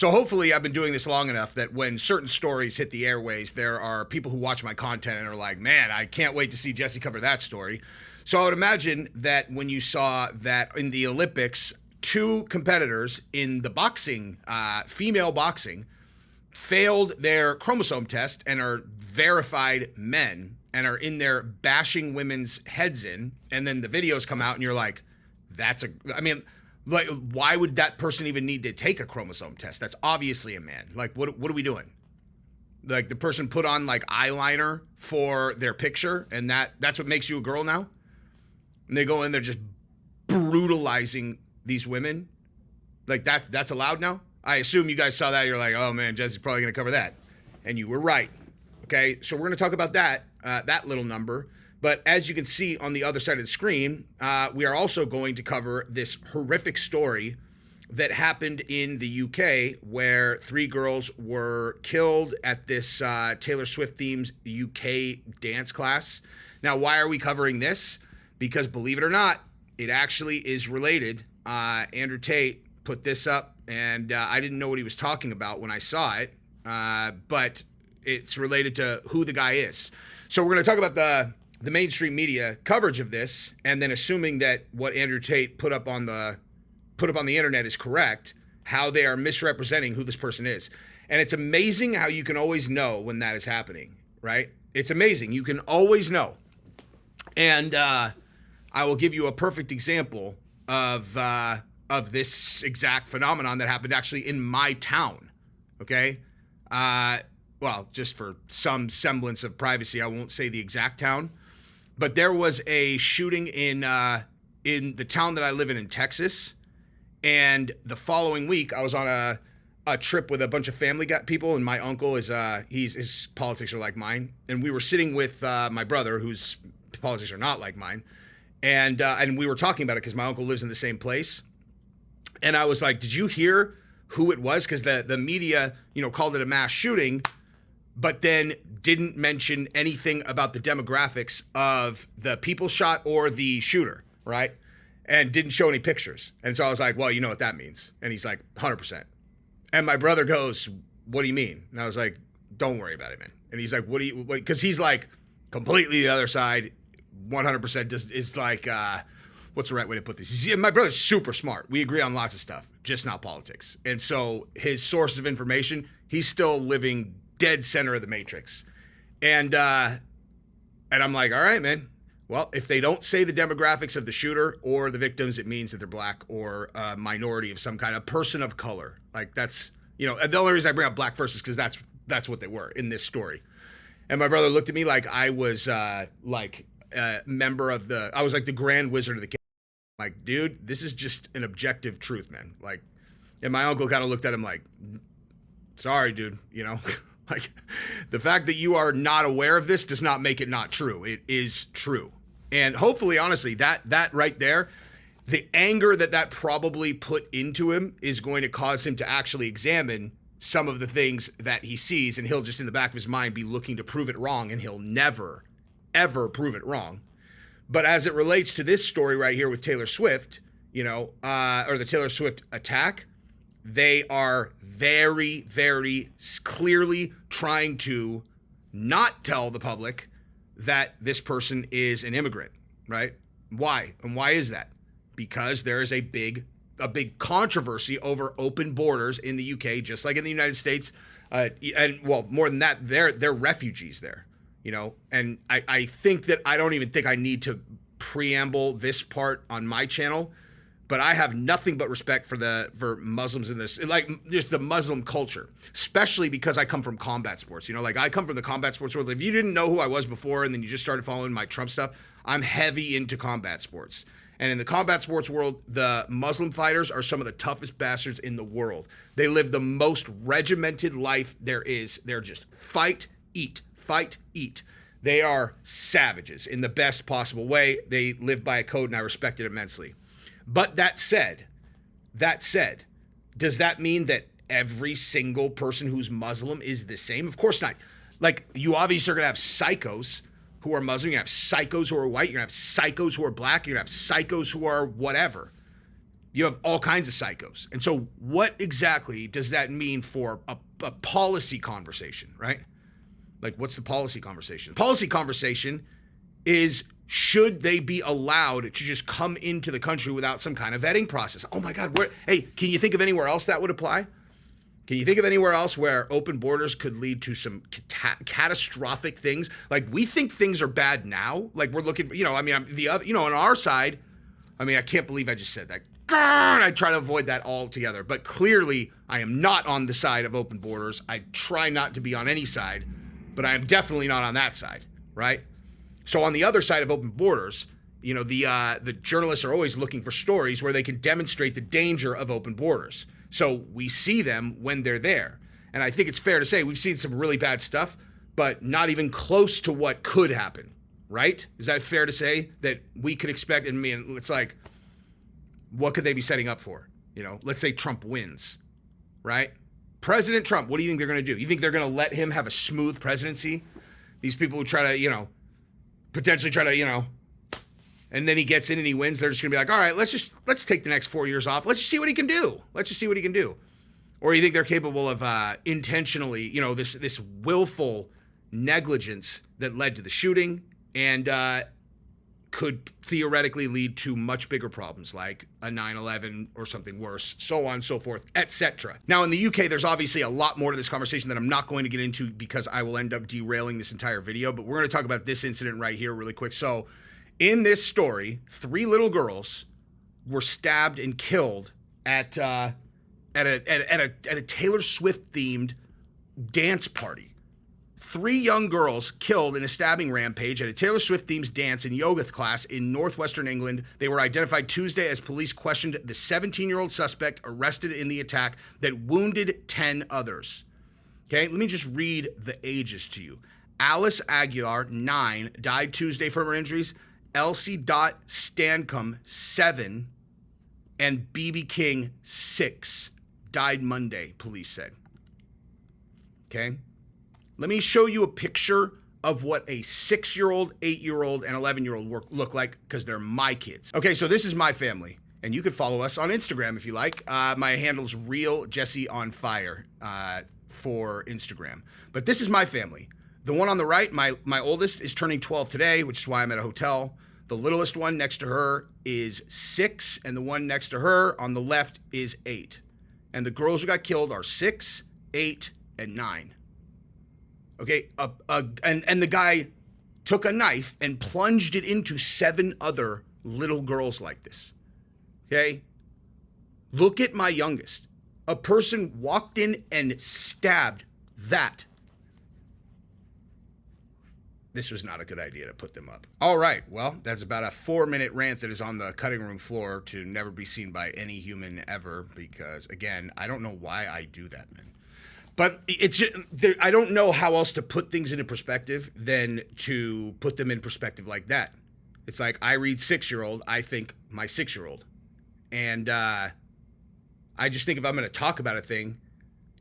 So hopefully I've been doing this long enough that when certain stories hit the airways, there are people who watch my content and are like, man, I can't wait to see Jesse cover that story. So I would imagine that when you saw that in the Olympics, two competitors in the boxing, female boxing, failed their chromosome test and are verified men and are in there bashing women's heads in, and then the videos come out and you're like, like, why would that person even need to take a chromosome test? That's obviously a man. Like, what are we doing? Like, the person put on like eyeliner for their picture, and that's what makes you a girl now? And they go in there just brutalizing these women. Like, that's allowed now? I assume you guys saw that. You're like, oh man, Jesse's probably going to cover that. And you were right. Okay, so we're going to talk about that little number. But as you can see on the other side of the screen, we are also going to cover this horrific story that happened in the UK where 3 girls were killed at this Taylor Swift themed UK dance class. Now, why are we covering this? Because believe it or not, it actually is related. Andrew Tate put this up, and I didn't know what he was talking about when I saw it, but it's related to who the guy is. So we're going to talk about the mainstream media coverage of this, and then assuming that what Andrew Tate put up on the internet is correct, how they are misrepresenting who this person is. And it's amazing how you can always know when that is happening, right? It's amazing. You can always know. And I will give you a perfect example of this exact phenomenon that happened actually in my town, okay? Well, just for some semblance of privacy, I won't say the exact town, but there was a shooting in the town that I live in Texas, and the following week I was on a trip with a bunch of family people, and my uncle is his politics are like mine, and we were sitting with my brother whose politics are not like mine, and we were talking about it because my uncle lives in the same place, and I was like, "Did you hear who it was?" Because the media, called it a mass shooting, but then didn't mention anything about the demographics of the people shot or the shooter, right? And didn't show any pictures. And so I was like, well, you know what that means. And he's like, 100%. And my brother goes, what do you mean? And I was like, don't worry about it, man. And he's like, because he's like completely the other side, 100% is like, what's the right way to put this? My brother's super smart. We agree on lots of stuff, just not politics. And so his source of information, he's still living dead center of the matrix. And I'm like, all right, man. Well, if they don't say the demographics of the shooter or the victims, it means that they're black or a minority of some kind, a person of color. Like that's, and the only reason I bring up black first is because that's what they were in this story. And my brother looked at me like I was like a member of I was like the grand wizard of the kingdom. Like, dude, this is just an objective truth, man. Like, and my uncle kind of looked at him like, sorry, dude, Like, the fact that you are not aware of this does not make it not true. It is true. And hopefully, honestly, that right there, the anger that probably put into him is going to cause him to actually examine some of the things that he sees, and he'll just in the back of his mind be looking to prove it wrong, and he'll never, ever prove it wrong. But as it relates to this story right here with Taylor Swift, or the Taylor Swift attack, they are very, very clearly trying to not tell the public that this person is an immigrant, right? Why? And why is that? Because there is a big controversy over open borders in the UK, just like in the United States. And well, more than that, they're refugees there, And I think that I don't even think I need to preamble this part on my channel. But I have nothing but respect for Muslims in this, like just the Muslim culture, especially because I come from combat sports. Like I come from the combat sports world. If you didn't know who I was before and then you just started following my Trump stuff, I'm heavy into combat sports. And in the combat sports world, the Muslim fighters are some of the toughest bastards in the world. They live the most regimented life there is. They're just fight, eat, fight, eat. They are savages in the best possible way. They live by a code, and I respect it immensely. But that said, does that mean that every single person who's Muslim is the same? Of course not. Like, you obviously are going to have psychos who are Muslim. You're going to have psychos who are white. You're going to have psychos who are black. You're going to have psychos who are whatever. You have all kinds of psychos. And so what exactly does that mean for a policy conversation, right? Like, what's the policy conversation? Policy conversation is, should they be allowed to just come into the country without some kind of vetting process? Oh my God, hey, can you think of anywhere else that would apply? Can you think of anywhere else where open borders could lead to some catastrophic things? Like, we think things are bad now. Like, we're looking, on our side, I can't believe I just said that. God, I try to avoid that altogether. But clearly, I am not on the side of open borders. I try not to be on any side, but I am definitely not on that side, right? So on the other side of open borders, the journalists are always looking for stories where they can demonstrate the danger of open borders. So we see them when they're there. And I think it's fair to say we've seen some really bad stuff, but not even close to what could happen, right? Is that fair to say that we could expect? It's like, what could they be setting up for? Let's say Trump wins, right? President Trump, what do you think they're going to do? You think they're going to let him have a smooth presidency? These people who try to, potentially try to, and then he gets in and he wins, they're just going to be like, all right, let's take the next 4 years off. Let's just see what he can do. Or you think they're capable of intentionally, this willful negligence that led to the shooting and could theoretically lead to much bigger problems like a 9/11 or something worse, so on and so forth, etc. Now in the UK, there's obviously a lot more to this conversation that I'm not going to get into because I will end up derailing this entire video, but we're going to talk about this incident right here really quick. So in this story, 3 little girls were stabbed and killed at a Taylor Swift themed dance party. 3 young girls killed in a stabbing rampage at a Taylor Swift themed dance and yoga class in northwestern England. They were identified Tuesday as police questioned the 17-year-old suspect arrested in the attack that wounded 10 others. Okay, let me just read the ages to you. Alice Aguilar, 9, died Tuesday from her injuries. Elsie Stancombe, 7, and BB King, 6, died Monday, police said. Okay? Let me show you a picture of what a 6-year-old, 8-year-old, and 11-year-old look like, because they're my kids. Okay, so this is my family, and you can follow us on Instagram if you like. My handle's Real Jesse on Fire for Instagram. But this is my family. The one on the right, my oldest, is turning 12 today, which is why I'm at a hotel. The littlest one next to her is 6, and the one next to her on the left is 8. And the girls who got killed are 6, 8, and 9. Okay, and the guy took a knife and plunged it into 7 other little girls like this. Okay? Look at my youngest. A person walked in and stabbed that. This was not a good idea to put them up. All right, well, that's about a 4-minute rant that is on the cutting room floor to never be seen by any human ever because, again, I don't know why I do that, man. But it's just, I don't know how else to put things into perspective than to put them in perspective like that. It's like I read 6-year-old, I think my 6-year-old. And I just think if I'm going to talk about a thing,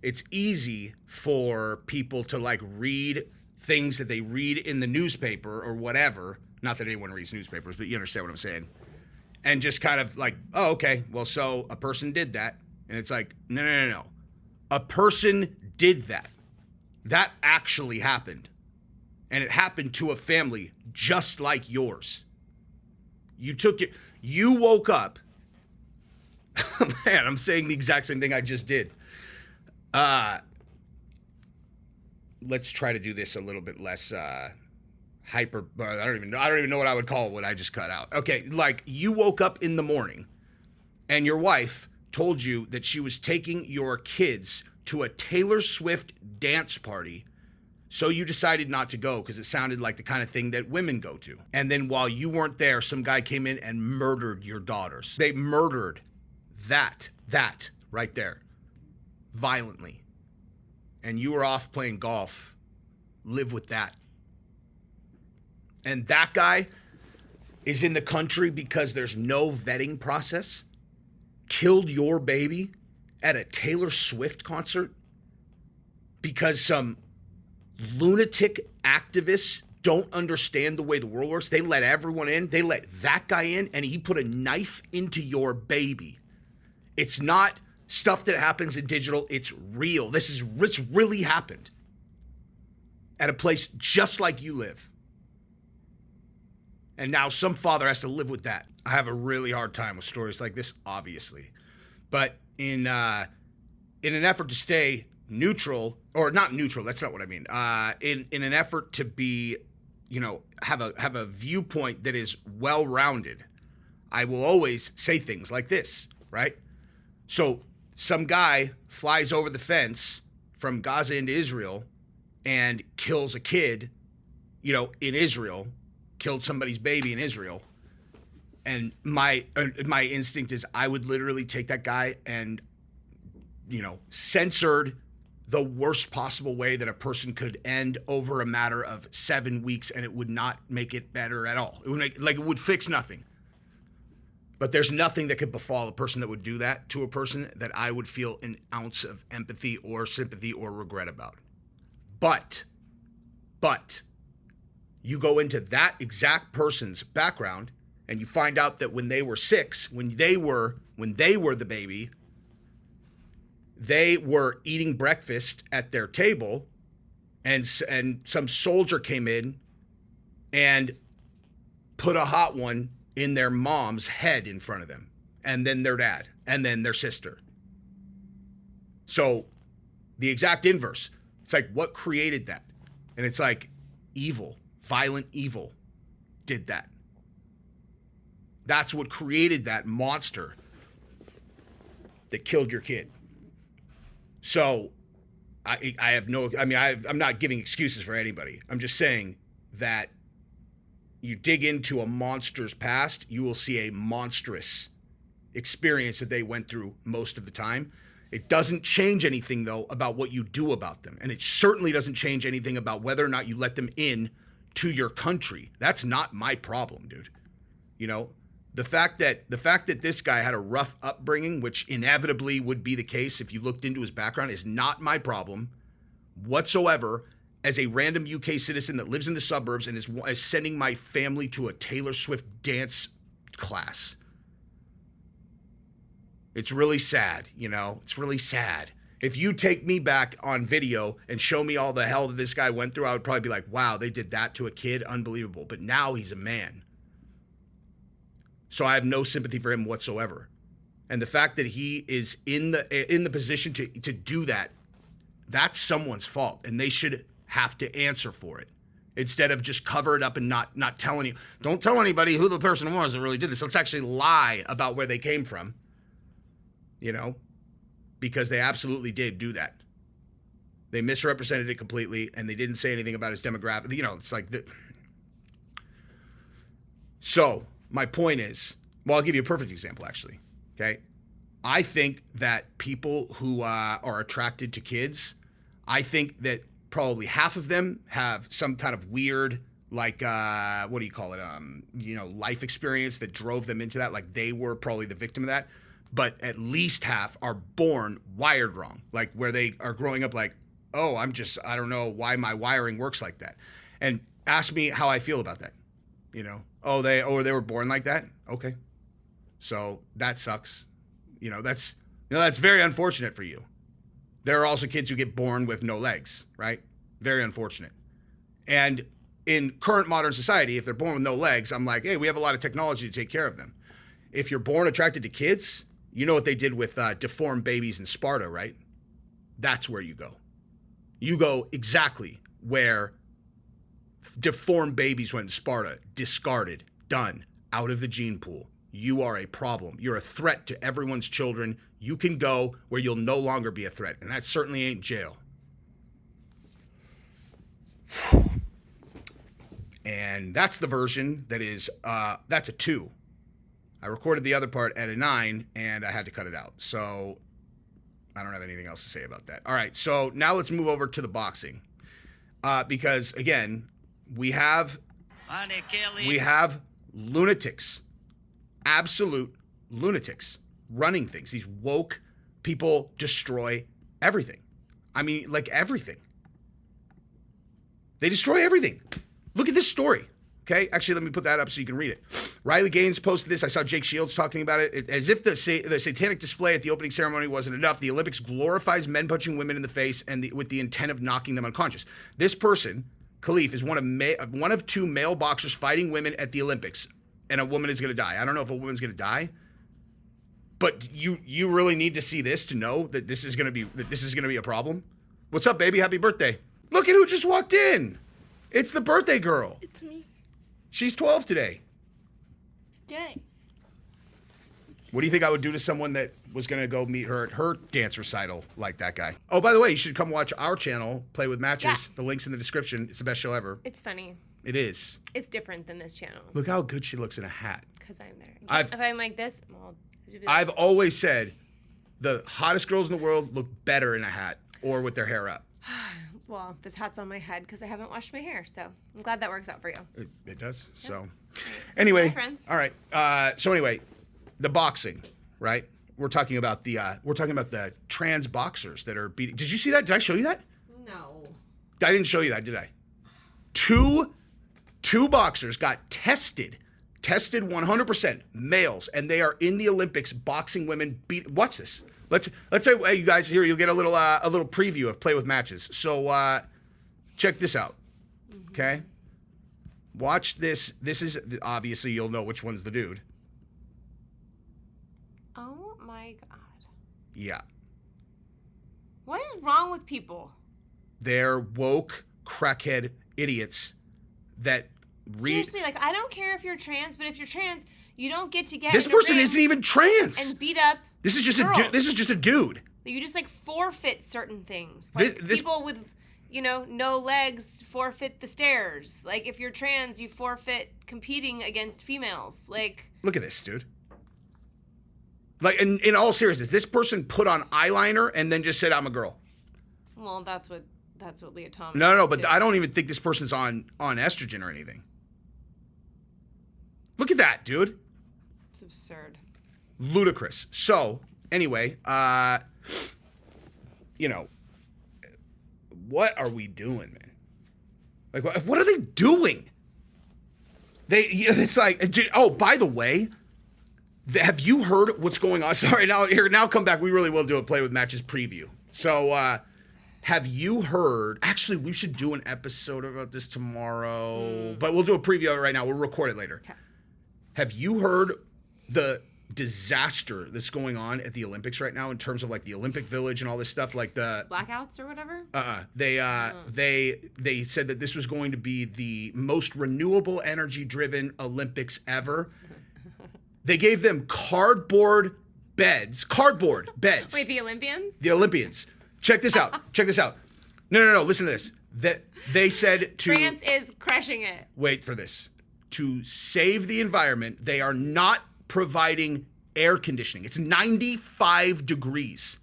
it's easy for people to like read things that they read in the newspaper or whatever. Not that anyone reads newspapers, but you understand what I'm saying. And just kind of like, oh, okay, well, so a person did that. And it's like, no. A person did that. That actually happened. And it happened to a family just like yours. You woke up. Man, I'm saying the exact same thing I just did. Let's try to do this a little bit less hyper. I don't even know what I would call what I just cut out. Okay, like you woke up in the morning and your wife told you that she was taking your kids to a Taylor Swift dance party, so you decided not to go because it sounded like the kind of thing that women go to. And then while you weren't there, some guy came in and murdered your daughters. They murdered that right there, violently. And you were off playing golf. Live with that. And that guy is in the country because there's no vetting process. Killed your baby at a Taylor Swift concert because some lunatic activists don't understand the way the world works. They let everyone in. They let that guy in, and he put a knife into your baby. It's not stuff that happens in digital. It's real. It's really happened at a place just like you live. And now some father has to live with that. I have a really hard time with stories like this, obviously. But in an effort to stay neutral, or not neutral, that's not what I mean. In an effort to be, have a viewpoint that is well-rounded, I will always say things like this, right? So some guy flies over the fence from Gaza into Israel and kills a kid, in Israel, killed somebody's baby in Israel. And my instinct is I would literally take that guy and, censored the worst possible way that a person could end over a matter of 7 weeks, and it would not make it better at all. It would fix nothing. But there's nothing that could befall a person that would do that to a person that I would feel an ounce of empathy or sympathy or regret about. But you go into that exact person's background and you find out that when they were 6, when they were the baby, they were eating breakfast at their table, and some soldier came in and put a hot one in their mom's head in front of them, and then their dad, and then their sister. So the exact inverse. It's like, what created that? And it's like evil, violent evil did that. That's what created that monster that killed your kid. So I'm not giving excuses for anybody. I'm just saying that you dig into a monster's past, you will see a monstrous experience that they went through most of the time. It doesn't change anything, though, about what you do about them. And it certainly doesn't change anything about whether or not you let them in to your country. That's not my problem, dude. The fact that this guy had a rough upbringing, which inevitably would be the case if you looked into his background, is not my problem whatsoever. As a random UK citizen that lives in the suburbs and is sending my family to a Taylor Swift dance class. It's really sad, It's really sad. If you take me back on video and show me all the hell that this guy went through, I would probably be like, wow, they did that to a kid? Unbelievable. But now he's a man. So I have no sympathy for him whatsoever. And the fact that he is in the position to do that, that's someone's fault. And they should have to answer for it, instead of just cover it up and not telling you. Don't tell anybody who the person was that really did this. Let's actually lie about where they came from, because they absolutely did do that. They misrepresented it completely, and they didn't say anything about his demographic. It's like the. So my point is, well, I'll give you a perfect example, actually. Okay, I think that people who are attracted to kids, I think that probably half of them have some kind of weird, life experience that drove them into that. Like they were probably the victim of that. But at least half are born wired wrong, like where they are growing up like, oh, I don't know why my wiring works like that. And ask me how I feel about that. They were born like that. Okay. So that sucks. That's very unfortunate for you. There are also kids who get born with no legs, right? Very unfortunate. And in current modern society, if they're born with no legs, I'm like, hey, we have a lot of technology to take care of them. If you're born attracted to kids, you know what they did with deformed babies in Sparta, right? That's where you go. You go exactly where deformed babies went in Sparta, discarded, done, out of the gene pool. You are a problem. You're a threat to everyone's children. You can go where you'll no longer be a threat, and that certainly ain't jail. And that's the version that is, that's a 2. I recorded the other part at a 9, and I had to cut it out. So I don't have anything else to say about that. All right, so now let's move over to the boxing. Because, again, we have lunatics, absolute lunatics running things. These woke people destroy everything. I mean, like everything. They destroy everything. Look at this story, okay? Actually, let me put that up so you can read it. Riley Gaines posted this. I saw Jake Shields talking about it. As if the satanic display at the opening ceremony wasn't enough, the Olympics glorifies men punching women in the face and with the intent of knocking them unconscious. This person, Khalif, is one of 2 male boxers fighting women at the Olympics, and a woman is going to die. I don't know if a woman's going to die, but you really need to see this to know that this is going to be a problem. What's up, baby? Happy birthday! Look at who just walked in. It's the birthday girl. It's me. She's 12 today. Dang. What do you think I would do to someone that was going to go meet her at her dance recital like that guy? Oh, by the way, you should come watch our channel, Play with Matches. Yeah. The link's in the description. It's the best show ever. It's funny. It is. It's different than this channel. Look how good she looks in a hat. Because I'm there. If I'm like this, I've always said the hottest girls in the world look better in a hat or with their hair up. Well, this hat's on my head because I haven't washed my hair, so I'm glad that works out for you. It does. Yep. So, right. anyway, Bye, friends. All right. So anyway, the boxing, right? We're talking about the trans boxers that are beating. Did you see that? Did I show you that? No. I didn't show you that, did I? Two boxers got tested 100% males, and they are in the Olympics boxing women. Watch this. Let's say, hey, you guys here, you'll get a little preview of Play with Matches. So check this out, okay? Watch this. This is obviously you'll know which one's the dude. Oh my God. Yeah. What is wrong with people? They're woke crackhead idiots that seriously, like, I don't care if you're trans, but if you're trans, you don't get to get this person isn't even trans and beat up. This is just a dude. You just like forfeit certain things. Like people with, no legs forfeit the stairs. Like if you're trans, you forfeit competing against females. Like look at this, dude. Like in all seriousness, this person put on eyeliner and then just said, "I'm a girl." Well, that's what Leah Thomas. No, but I don't even think this person's on estrogen or anything. Look at that, dude. It's absurd. Ludicrous. So, anyway, what are we doing, man? Like, what are they doing? It's like, oh, by the way, have you heard what's going on? Sorry, now come back. We really will do a Play with Matches preview. So, have you heard? Actually, we should do an episode about this tomorrow, but we'll do a preview of it right now. We'll record it later. Okay. Have you heard the disaster that's going on at the Olympics right now in terms of like the Olympic Village and all this stuff, like the blackouts or whatever? They said that this was going to be the most renewable energy driven Olympics ever. They gave them cardboard beds. Wait, the Olympians? The Olympians. Check this out. No. Listen to this. That they said to France is crushing it. Wait for this. To save the environment, they are not providing air conditioning. It's 95 degrees.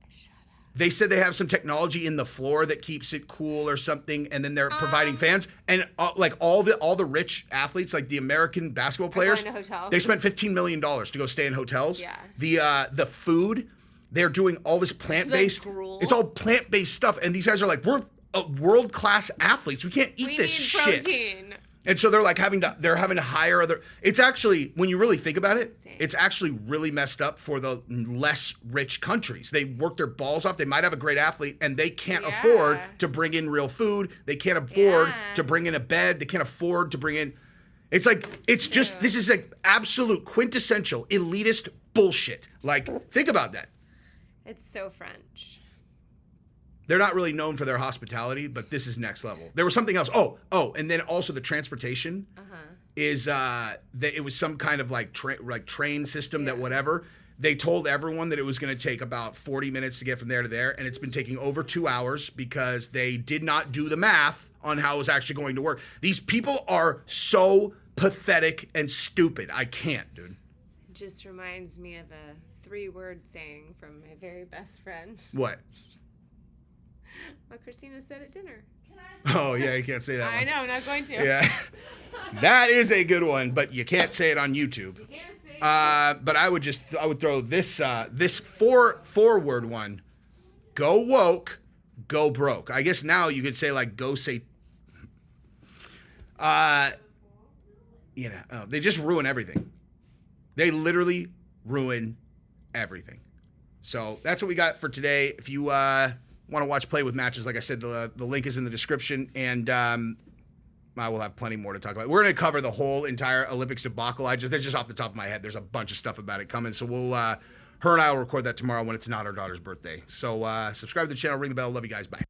Shut up. They said they have some technology in the floor that keeps it cool or something, and then they're providing fans. And like all the rich athletes, like the American basketball players, they spent $15 million to go stay in hotels. Yeah. The food, they're doing all this plant-based. It's all plant-based stuff, and these guys are like, we're world-class athletes. We can't eat this shit. Protein. And so they're like having to hire other. It's actually, when you really think about it, it's actually really messed up for the less rich countries. They work their balls off. They might have a great athlete, and they can't afford to bring in real food. They can't afford to bring in a bed. They can't afford to bring in. It's like this is like absolute quintessential elitist bullshit. Like, think about that. It's so French. They're not really known for their hospitality, but this is next level. There was something else. Oh, and then also the transportation is that it was some kind of like train system that whatever. They told everyone that it was going to take about 40 minutes to get from there to there, and it's been taking over 2 hours because they did not do the math on how it was actually going to work. These people are so pathetic and stupid. I can't, dude. It just reminds me of a 3-word saying from my very best friend. What? What Christina said at dinner. Oh, yeah, you can't say that one. I know, I'm not going to. Yeah. That is a good one, but you can't say it on YouTube. You can't say it. But I would throw this 4-word one. Go woke, go broke. I guess now you could say like go say they just ruin everything. They literally ruin everything. So that's what we got for today. If you want to watch Play With matches, like I said, the link is in the description, and I will have plenty more to talk about. We're going to cover the whole entire Olympics debacle. That's just off the top of my head. There's a bunch of stuff about it coming. So her and I will record that tomorrow when it's not our daughter's birthday. So subscribe to the channel, ring the bell. Love you guys. Bye.